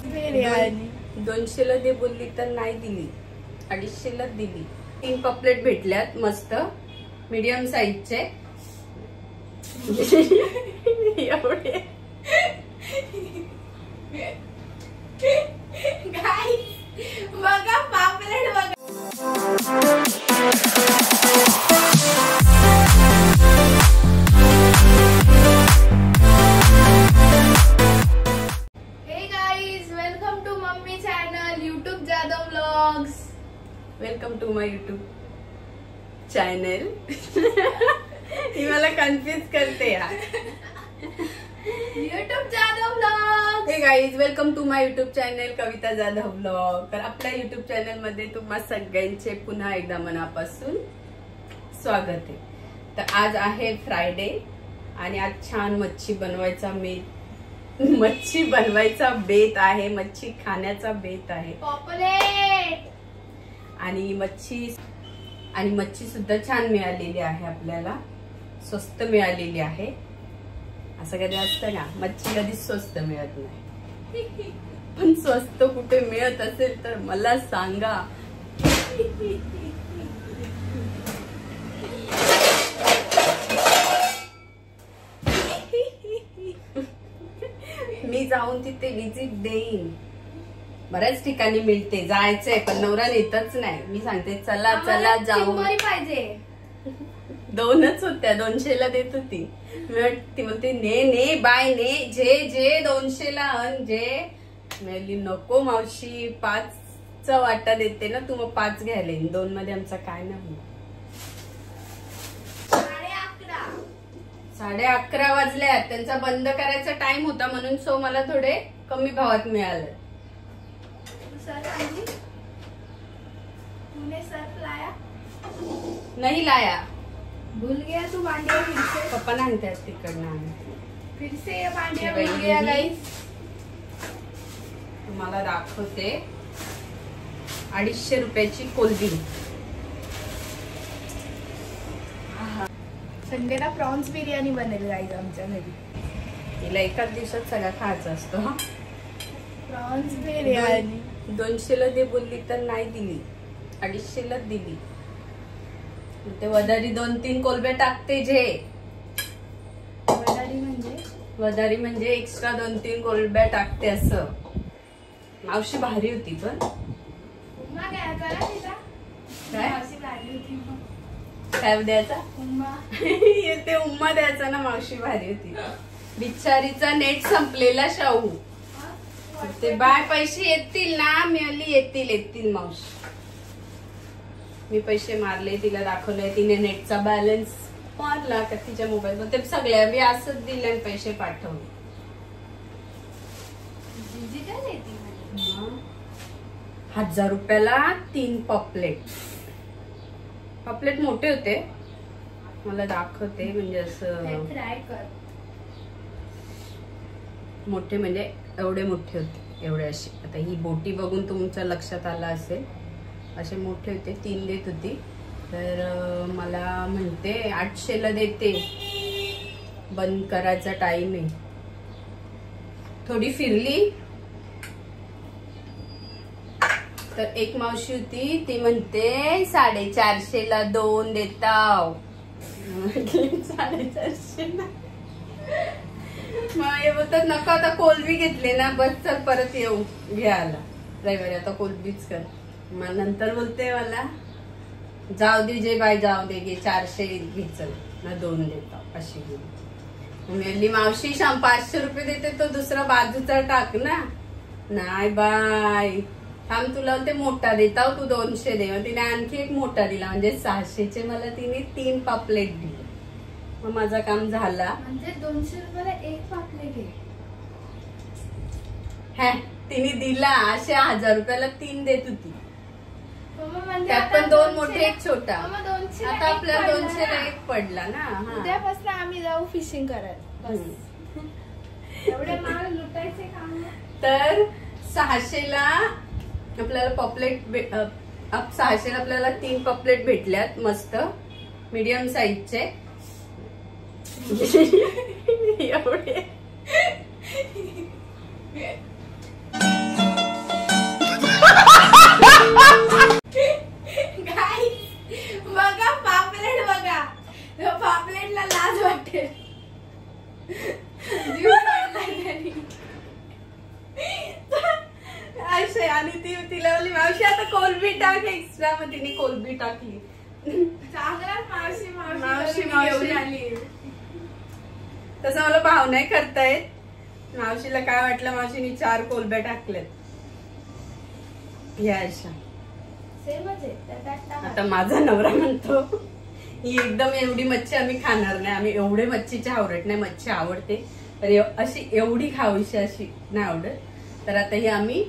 200ला दे बोलली तर नाही दिली, 250ला दिली. 3 पॉपलेट भेटल्यात मस्त मीडियम साईजचे. एवढे बघा पापलेट बघा. Welcome to my YouTube channel. ही मला कन्फ्युज करते यार. YouTube Jadhav vlog. Hey guys, welcome to my YouTube channel Kavita Jadhav vlog. तर आपल्या यूट्यूब चॅनल मध्ये तुम्हा सगळ्यांचे पुन्हा एकदा मनापासून स्वागत आहे. तर आज आहे फ्रायडे आणि आज छान मच्छी बनवायचा बेत आहे. मच्छी खाण्याचा बेत आहे. पॉपलेट आणि मच्छी सुद्धा छान मिळालेली आहे. आपल्याला स्वस्त मिळालेली आहे. असं कधी असतं ना, मच्छी कधी स्वस्त मिळत नाही. पण स्वस्त कुठे मिळत असेल तर मला सांगा. मी जाऊन तिथे विजिट देईन. बऱ्याच ठिकाणी मिळते, जायचंय पण नवरा नेतच नाही. मी सांगते चला चला जाऊ पाहिजे. 2च होत्या, 200ला देत होती. ती बोलते ने बाय ने जे 200ला अन जे. मी नको मावशी, 5चा वाटा देते ना तू, मग 5 घ्यायला येईन. 2 मध्ये आमचा काय नाही. 11:30 वाजल्यात. त्यांचा बंद करायचा टाइम होता म्हणून सो मला थोडे कमी भावात मिळाले. नहीं लाया, भूल गया तू बांडिया. फिर से पप्पा आणतात तिकडनं. फिर से ये बांडिया भूल गया गाइस. तुम्हाला दाखवते 250 रुपयाची कोलबी. संडेला प्रॉन्स बिर्याणी बनेल गाइस आमच्या घरी. तिला एकाच दिवसात सगळा खायचा असतो. प्रॉन्स बिर्याणी 200ला दे बोलली तर नाही दिली, 250ला दिली. ते वदारी 2-3 कोलबे टाकते. जे वदारी म्हणजे एक्स्ट्रा 2-3 कोलब्या टाकते. असं मावशी भारी होती. पण काय द्यायचा ते उम्मा द्यायचा ना. मावशी भारी होती. बिचारीचा नेट संपलेला शाहू. ते बाय पैसे येतील ना, मिळाली येतील मावशी. मी पैसे मारले, तिला दाखवले. तिने नेटचा बॅलन्स मारला का तिच्या मोबाईल वर. ते सगळ्या मी असंच दिले पैसे पाठवले. 1000 रुपयाला 3 पॉपलेट मोठे होते. मला दाखवते म्हणजे असं मोठे म्हणजे एवढे मोठे होते. एवढे असे. आता ही बोटी बघून तुमच्या लक्षात आला असेल. असे मोठे होते. 3 देत होती. तर मला म्हणते 800ला देते, बंद करायचा टाइम आहे. थोडी फिरली तर एक मावशी होती, ती म्हणते 450ला 2 देताव. 450ला मग हे बोलतात नको आता कोलबी घेतली ना, बस चल परत येऊ घ्यायला रविवारी. आता कोलबीच कर. मग नंतर बोलते मला जाऊ दे जे बाय जाऊ दे, घे 400 घे चल ना 2 देता. अशी गेली मावशी. 500 रुपये देते तो दुसरा बाजूचा टाक ना. नाही बाय थांब, तुला ते मोठा देता तू 200 दे. मग तिने आणखी एक मोठा दिला म्हणजे 600चे मला तिने 3 पॉपलेट दिले. मग माझा काम झाला. म्हणजे 200 रुपयाला 1 पॉपलेट आहे. तिने दिला असे 1000 रुपयाला 3 देत होती. त्यात पण 2 मोठे 1 छोटा. आता आपल्या 200ला 1 पडला ना. उद्यापासून आम्ही जाऊ फिशिंग करायला. एवढे माल लुटायचे काम. तर 600ला आपल्याला पॉपलेट 600ला आपल्याला 3 पॉपलेट भेटल्यात मस्त मीडियम साईजचे. एवढे तिला बोलली मावशी आता कोलबी टाक एक्स्ट्रा, मग तिने कोलबी टाकली. मावशी मावशी आली. तसं मला भाव नाही करतायत. मावशीला काय वाटलं, मावशीने 4 कोलब्या टाकल्यात या अशा. आता माझा नवरा म्हणतो ही एकदम एवढी मच्छी आम्ही खाणार नाही, आम्ही एवढे मच्छीचे आवडत नाही. मच्छी आवडते पण अशी एवढी खावीशी अशी नाही आवडत. तर आता ही आम्ही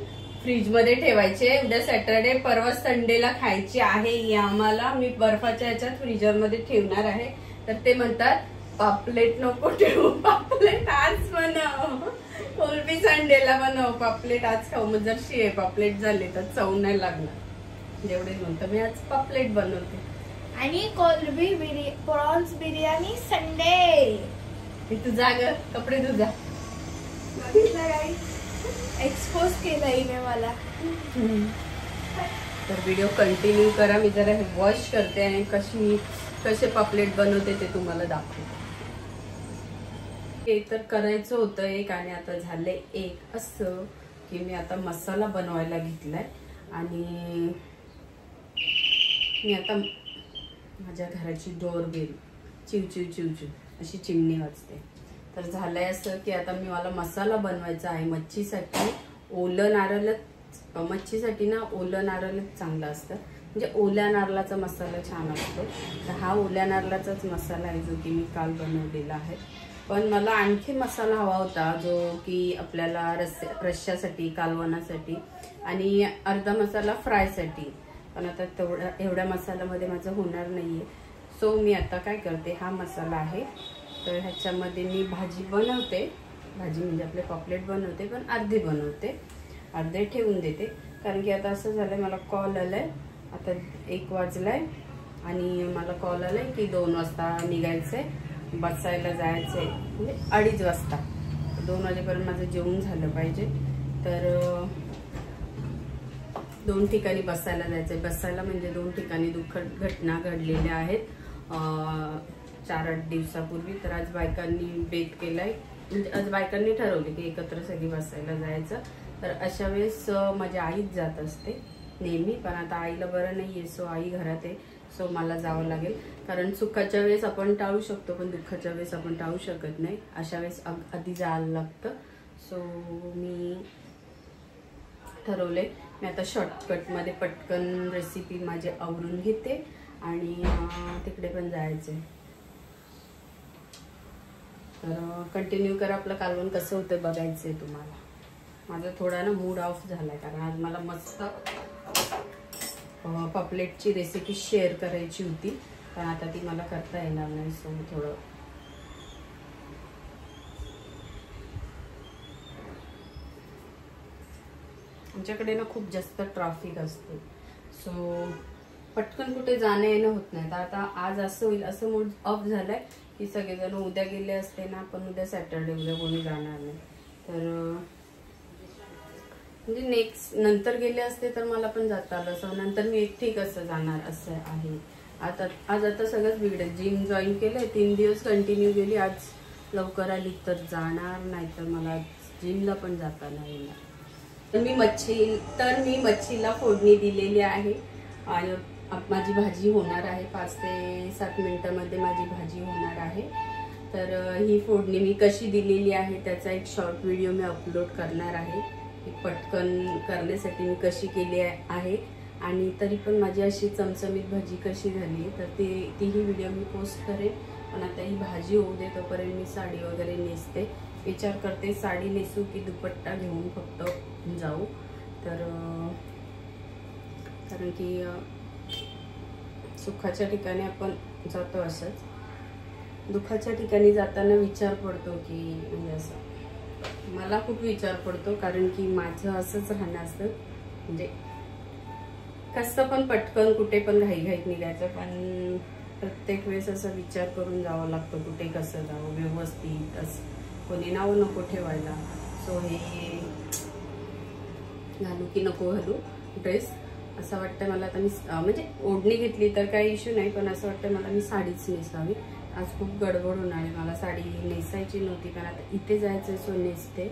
फ्रीज मध्ये ठेवायचे. उद्या सॅटरडे, परवा संडेला खायची आहे ही आम्हाला. मी बर्फाच्या ह्याच्यात फ्रीजर मध्ये ठेवणार आहे. तर ते म्हणतात पापलेट नको ठेवू, पापलेट आज बनव, कोलबी संडेला बनव, पापलेट आज खाऊ. मग जर शिळे पापलेट झाले तर चव नाही लागणार, जेवढे म्हणतो मी आज पापलेट बनवते. आणि कोलबी प्रॉन्स बिर्याणी संडे. तुझा ग कपडे तुझा एक्सपोज केलंय मी मला. तर व्हिडिओ कंटिन्यू करा. मी जरा हे वॉश करते आणि कसे पापलेट बनवते ते तुम्हाला दाखवते. हे तर करायचं होतं एक, आणि आता झालंय एक. असं की मी आता मसाला बनवायला घेतलाय आणि मी आता माझ्या घराची डोरबेल चिव चिव चिव चिव अशी चिमणी वाजते. तर झालंय असं की आता मला मसाला बनवायचा आहे मच्छीसाठी. ओलं नारळच मच्छीसाठी ना, ओलं नारळच चांगलं असतं, म्हणजे ओल्या नारळाचा मसाला छान असतो. तर हा ओल्या नारळाचाच मसाला आहे जो की मी काल बनवलेला आहे. पण मला आणखी मसाला हवा होता जो की आपल्याला रश्श्यासाठी, कालवणासाठी, आणि अर्धा मसाला फ्रायसाठी. पण आता एवढ्या मसाल्यामध्ये माझं होणार नाहीये. सो मी आता काय करते, हा मसाला आहे तर ह्याच्यामध्ये मी भाजी बनवते. भाजी म्हणजे आपले पॉपलेट बनवते, पण अर्धी बनवते, अर्धे ठेवून देते. कारण की आता असं झालंय, मला कॉल आलाय. आता 1 वाजलाय आणि मला कॉल आलाय की 2 वाजता निघायचंय, बसायला जायचंय, म्हणजे 2:30 वाजता. 2 वाजेपर्यंत माझं जेवण झालं पाहिजे. तर 2 ठिकाणी बसायला जायचंय. बसायला म्हणजे 2 ठिकाणी दुःखद घटना घडलेल्या आहेत 4-8 दिवसापूर्वी. तर आज बायकांनी बेत केलाय, म्हणजे आज बायकांनी ठरवले की एकत्र सगळी बसायला जायचं. तर अशा वेळेस माझी आईच जात असते नेहमी, पण आता आईला बरं नाहीये, सो आई घरात आहे. सो मला जावं लागेल. कारण सुखाच्या वेळेस आपण टाळू शकतो, पण दुःखाच्या वेळेस आपण टाळू शकत नाही. अशा वेळेस आधी जायला लागतं. सो मी ठरवले, मी आता शॉर्टकटमध्ये पटकन रेसिपी माझी आवरून घेते आणि तिकडे पण जायचंय. तर कंटिन्यू करा. आपलं कालवण कसं होतं बघायचंय तुम्हाला. माझा थोडा ना मूड ऑफ झालाय, कारण आज मला मस्त पॉपलेटची रेसिपी शेअर करायची होती, पण आता ती मला करता येणार नाही. सो थोडं आमच्याकडे ना खूप जास्त ट्रॅफिक असते, सो पटकन कुठे जाणं येणं होत नाही. तर आता आज असं होईल, असं मूड ऑफ झालाय की सगळेजण उद्या गेले असते ना, पण उद्या सॅटरडे, उद्या कोणी जाणार नाही. तर म्हणजे नेक्स्ट नंतर गेले असते तर मला पण जाता आलं असं. नंतर मी एकटी कसं जाणार असं आहे. आज आता सगळंच बिघडेल. जिम जॉईन केलंय, 3 दिवस कंटिन्यू गेली. आज लवकर आली तर जाणार, नाही तर मला जिमला पण जाता नाही येणार. तर मी मच्छीला फोडणी दिलेली आहे आणि माझी भाजी होणार आहे. 5 ते 7 मिनिटांमध्ये माझी भाजी होणार आहे. तर ही फोडणी मी कशी दिलेली आहे त्याचा एक शॉर्ट व्हिडिओ मी अपलोड करणार आहे. पटकन करण्यासाठी मी कशी केली आहे, आणि तरी पण माझी अशी चमचमीत भाजी कशी झाली तर तीही व्हिडिओ मी पोस्ट करेन. पण आता ही भाजी होऊ दे, तोपर्यंत मी साडी वगैरे नेसते. विचार करते साडी नेसू की दुपट्टा घेऊन फक्त जाऊ. तर कारण की सुखाच्या ठिकाणी आपण जातो असंच, दुःखाच्या ठिकाणी जाताना विचार पडतो की, म्हणजे असं मला खूप विचार पडतो. कारण की माझं असंच राहणं असतं, म्हणजे कसं पण पटकन कुठे पण घाईघाईत निघायचं, पण प्रत्येक वेळेस असं विचार करून जावं लागतं कुठे कसं जावं व्यवस्थित. असं कोणी नाव नको ठेवायला. सो हे घालू की नको घालू ड्रेस असं वाटतं मला. आता मी म्हणजे ओढणी घेतली तर काही इश्यू नाही, पण असं वाटतं मला मी साडीच नेसावी. आज खूप गडबड होणार आहे, मला साडी नेसायची नव्हती, कारण आता इथे जायचं सो नेसते.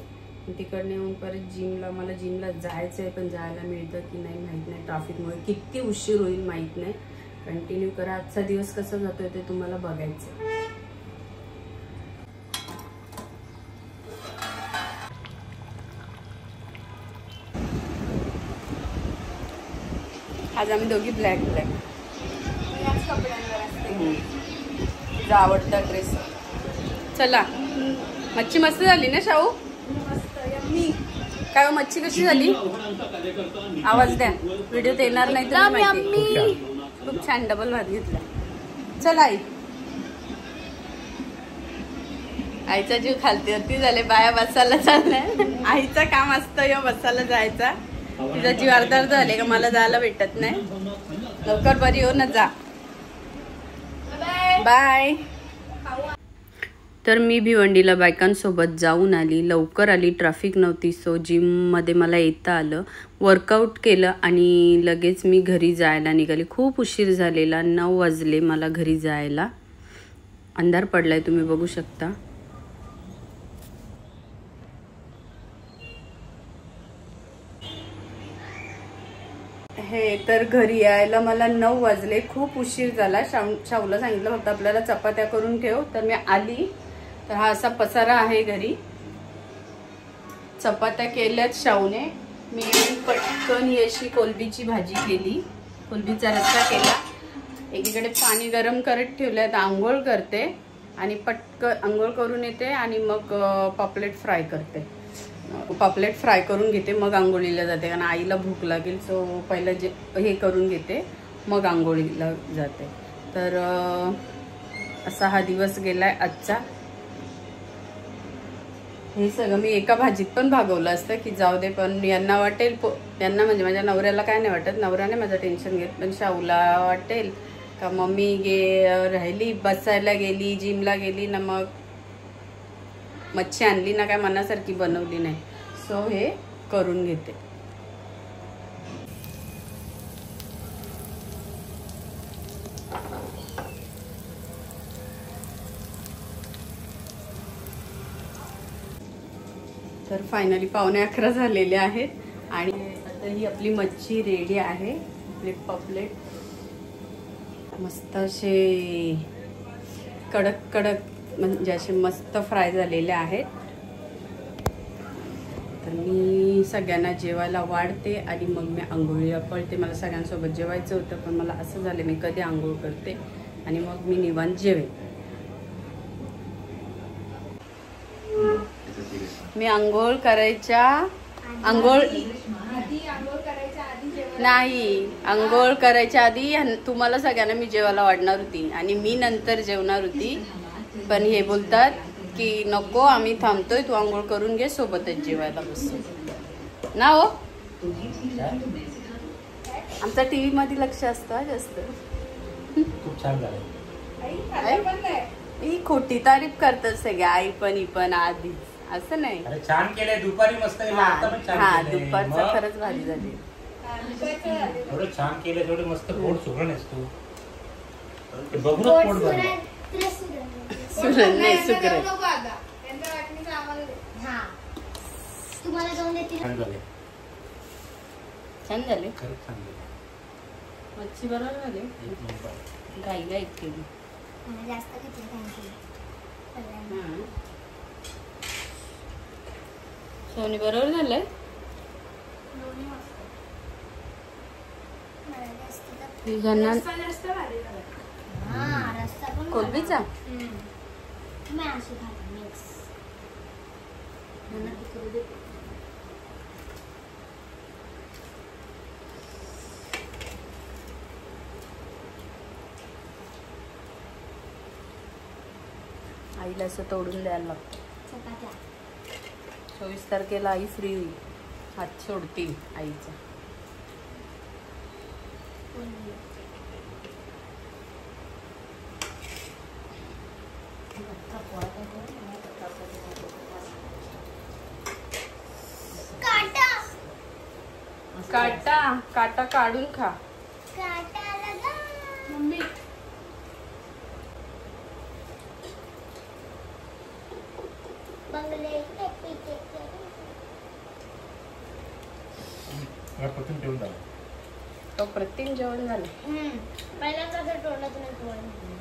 तिकडनं येऊन परत जिमला, मला जिमला जायचं आहे, पण जायला मिळतं की नाही माहीत नाही. ट्रॅफिकमुळे किती उशीर होईल माहीत नाही. कंटिन्यू करा. आजचा दिवस कसा जातोय ते तुम्हाला बघायचं. आज आम्ही दोघी ब्लॅक याच कपड्यांवर असते. तुझा आवडता ड्रेस. चला, मच्छी मस्त झाली ना शाहू? मस्त यम्मी. काय हो, मच्छी कशी झाली? आवाज द्या, व्हिडिओत येणार नाही तर माहिती. खूप छान डबल भात घेतला. चला आई, आईचा जीव खालतीवरती झाले. बाया बसायला चाललाय. आईचं काम असतं या बसायला जायचा. तिचा जीव अर्धा झाले का मला जायला भेटत नाही. लवकर बरी हो ना, जा. बाय. तर मी भिवंडीला बायकांसोबत जाऊन आली. लवकर आली, ट्रॅफिक नव्हती. सो जिममध्ये मला येता आलं, वर्कआउट केलं आणि लगेच मी घरी जायला निघाली. खूप उशीर झालेला, 9 वाजले मला घरी जायला. अंधार पडलाय, तुम्ही बघू शकता. हे तर घरी यायला मला 9 वाजले. खूप उशीर झाला. शाहूला सांगितलं होतं आपल्याला चपात्या करून ठेव, तर मी आली. तर हा असा पसारा आहे घरी. चपात्या केल्यात शाहूने. मी पटकन ही अशी कोलबीची भाजी केली, कोलबीचा रस्सा केला. एकीकडे पाणी गरम करत ठेवलंय, तर आंघोळ करते आणि पटकन आंघोळ करून येते आणि मग पापलेट फ्राय करते. पापलेट फ्राय करून घेते, मग आंघोळीला जाते, कारण आईला भूक लागेल. सो पहिलं जे हे करून घेते, मग आंघोळीला जाते. तर असा हा दिवस गेलाय आजचा. हे सगळं मी एका भाजीत पण भागवलं असतं की जाऊ दे, पण यांना वाटेल, यांना म्हणजे माझ्या नवऱ्याला काय नाही वाटत, नवऱ्याने माझं टेन्शन घेत, पण शाहूला वाटेल का मम्मी राहिली, बसायला गेली, जिमला गेली ना, मग मच्छी आणली ना, काय मनासारखी बनवली नाही. सो हे करून घेते. तर फायनली 11:15 झालेले आहेत आणि आता ही आपली मच्छी रेडी आहे. आपले पापलेट मस्त असे कडक कडक म्हणजे असे मस्त फ्राय झालेले आहेत. तर मी सगळ्यांना जेवायला वाढते आणि मग मी आंघोळीला पळते. मला सगळ्यांसोबत जेवायचं होतं, पण मला असं झालं मी कधी आंघोळ करते आणि मग मी निवांत जेवेन. मी आंघोळ करायच्या आधी तुम्हाला सगळ्यांना मी जेवायला वाढणार होती आणि मी नंतर जेवणार होती, पण हे बोलतात की नको, आम्ही थांबतोय, तू आंघोळ करून घे, सोबतच जेवायला बसतो ना. हो, आमचा टीव्ही मध्ये लक्ष असतं जास्त. खूप छान झालं. ही खोटी तारीफ करतात सगळ्या, आई पण ही पण आधी, असं नाही. अरे छान केलंय, दुपारी मस्त केलं, आता पण छान केलंय. दुपारचं खरंच भारी झाली. एवढं छान केलं, तेवढं मस्त पोट सुरण आहेस तू. बघूनच पोट भरलं. सुरण नाही, सुगरण. छान झाले, छान झाले, खरंच छान झाले. मच्छी बरोबर झाली. गाई गाई केली. सोनी बरोबर झालंय. कोलबीचा आईला असं तोडून द्यायला लागतं. 24 तारखेला आई फ्री होईल, हात सोडतील आईचा. काटा काटा काढून खा. मम्मी पटकन ठेवून टाक. तो प्रतिम जेवण झालं. पहिल्यांदा असं तोंडातून येतो.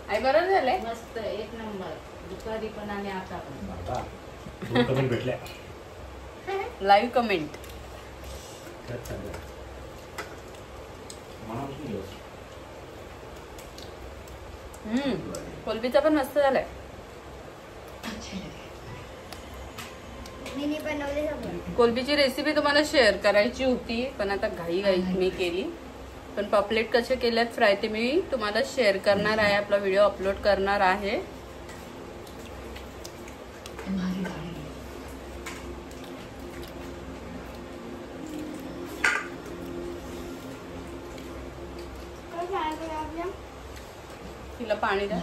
आई बरं झालंय. मस्त एक नंबर. दुपारी पण आणि आता पण. बाबा, 2 कमेंट भेटल्या. Live comment. त्यात चांगलं. मनापासून घेऊ. कोलबीचा पण मस्त झालाय. मी बनवले सगळं. कोलबीची रेसिपी तुम्हाला शेअर करायची होती पण आता घाई मी केली. पण पॉपलेट कसे केलेत फ्राय ते मी तुम्हाला शेअर करणार आहे. आपला व्हिडिओ अपलोड करणार आहे. तिला पाणी द्या.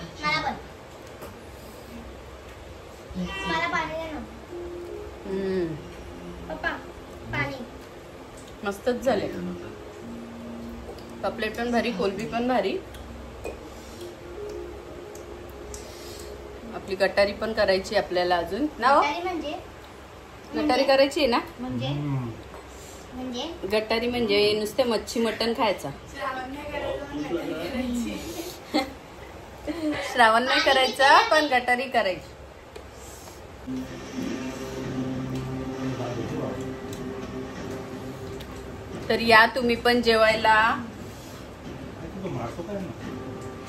मला पाणी दे ना. पप्पा पाणी. मस्तच झाले. पॉपलेट पण भारी, कोलबी पण भारी. आपली गटारी पण करायची आपल्याला अजून ना. म्हणजे गटारी करायची आहे ना. म्हणजे गटारी म्हणजे नुसते मच्छी मटण खायचा. श्रावण नाही करायचा पण गटारी करायची. तर या तुम्ही पण जेवायला.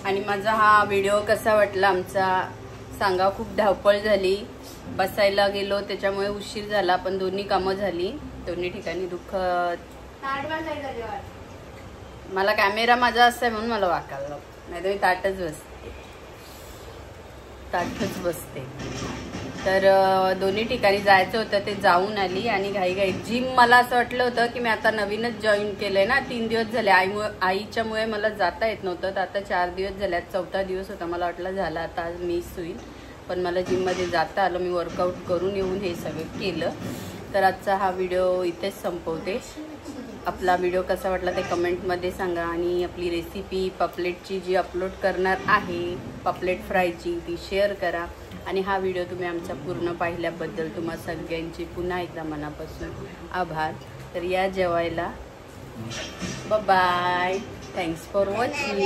आणि माझा हा व्हिडिओ कसा वाटला आमचा सांगा. खूप धावपळ झाली. बसायला गेलो त्याच्यामुळे उशीर झाला पण दोन्ही कामं झाली. दोन्ही ठिकाणी दुःख. मला कॅमेरा माझा असं म्हणून मला वाकायला नाही तर मी ताटच बसते. तर दोन्ही ठिकाणी जायचं होतं ते जाऊन आली. आणि घाई जिम मला असं वाटलं होतं की मी आता नवीनच जॉईन केलंय ना. 3 दिवस झाले. आईच्यामुळे मला जाता येत नव्हतं. तर आता 4 दिवस झाले. 4था दिवस होता. मला वाटलं झालं आता मिस होईल पण मला जिममध्ये जाता आलं. मी वर्कआउट करून येऊन हे सगळं केलं. तर आजचा हा व्हिडिओ इथेच संपवते. आपला व्हिडिओ कसा वाटला ते कमेंटमध्ये सांगा. आणि आपली रेसिपी पॉपलेटची जी अपलोड करणार आहे पॉपलेट फ्रायची ती शेअर करा. आणि हा व्हिडिओ तुम्ही आमचा पूर्ण पाहिल्याबद्दल तुम्हा सगळ्यांची पुन्हा एकदा मनापासून आभार. तर या जेवायला. बाय. Thanks for watching.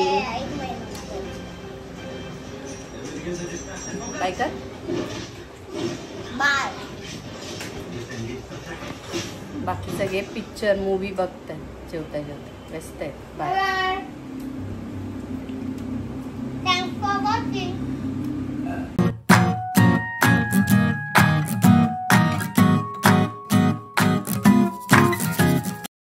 काय कर. बाय. बाकी सगळे पिक्चर मूवी बघतात जेवता व्यस्त आहेत. बाय.